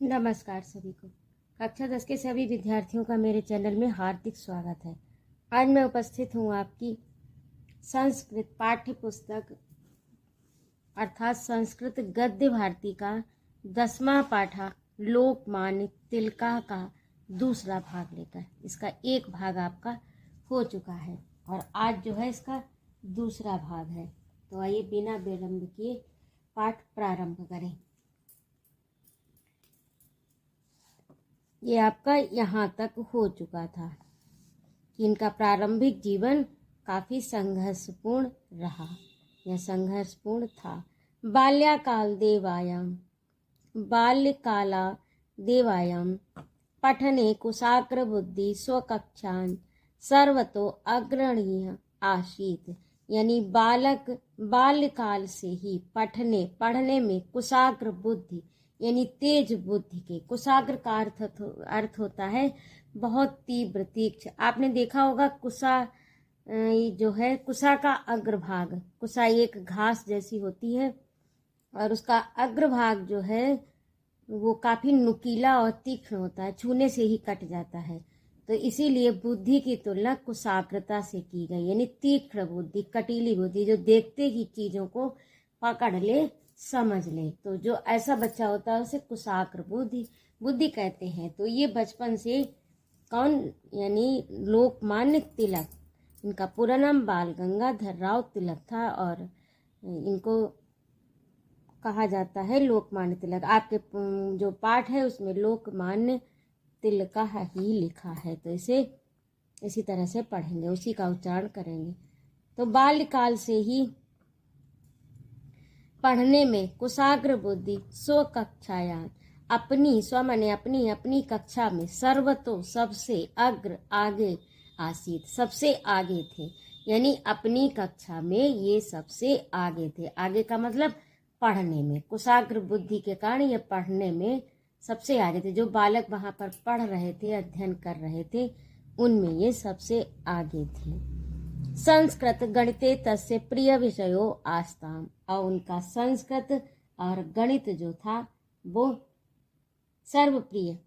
नमस्कार सभी को। कक्षा 10 के सभी विद्यार्थियों का मेरे चैनल में हार्दिक स्वागत है। आज मैं उपस्थित हूँ आपकी संस्कृत पाठ्य पुस्तक अर्थात संस्कृत गद्य भारती का 10वां पाठा लोकमान्य तिलका का दूसरा भाग लेकर। इसका एक भाग आपका हो चुका है और आज जो है इसका दूसरा भाग है। तो आइए बिना विलंब किए पाठ प्रारंभ करें। ये आपका यहाँ तक हो चुका था कि इनका प्रारंभिक जीवन काफी संघर्षपूर्ण रहा या संघर्षपूर्ण था। बाल्यकाला देवायम पठने कुशाग्र बुद्धि स्वकक्षान सर्वतो अग्रणीय आसीत। यानी बाल्यकाल से ही पढ़ने में कुशाग्र बुद्धि यानी तेज बुद्धि के, कुशाग्र का अर्थ होता है बहुत तीव्र तीक्ष्ण। आपने देखा होगा कुशा जो है, कुशा का अग्रभाग, कुशा एक घास जैसी होती है और उसका अग्रभाग जो है वो काफी नुकीला और तीक्ष्ण होता है, छूने से ही कट जाता है। तो इसीलिए बुद्धि की तुलना कुशाग्रता से की गई, यानी तीक्ष्ण बुद्धि, कटीली बुद्धि, जो देखते ही चीजों को पकड़ ले, समझ ले। तो जो ऐसा बच्चा होता है उसे कुशाग्र बुद्धि कहते हैं। तो ये बचपन से कौन, यानी लोकमान्य तिलक, इनका पूरा नाम बाल गंगाधर राव तिलक था और इनको कहा जाता है लोकमान्य तिलक। आपके जो पाठ है उसमें लोकमान्य तिलका ही लिखा है, तो इसे इसी तरह से पढ़ेंगे, उसी का उच्चारण करेंगे। तो बाल्यकाल से ही पढ़ने में कुशाग्र बुद्धि स्वकक्षायां स्व माने अपनी कक्षा में सर्वतो सबसे अग्र आगे आसीत, सबसे आगे थे। यानी अपनी कक्षा में ये सबसे आगे थे। आगे का मतलब पढ़ने में, कुशाग्र बुद्धि के कारण ये पढ़ने में सबसे आगे थे। जो बालक वहां पर पढ़ रहे थे, अध्ययन कर रहे थे, उनमें ये सबसे आगे थे। संस्कृत गणिते तस्य प्रिय विषयो आस्ताम, और उनका संस्कृत और गणित जो था वो सर्वप्रिय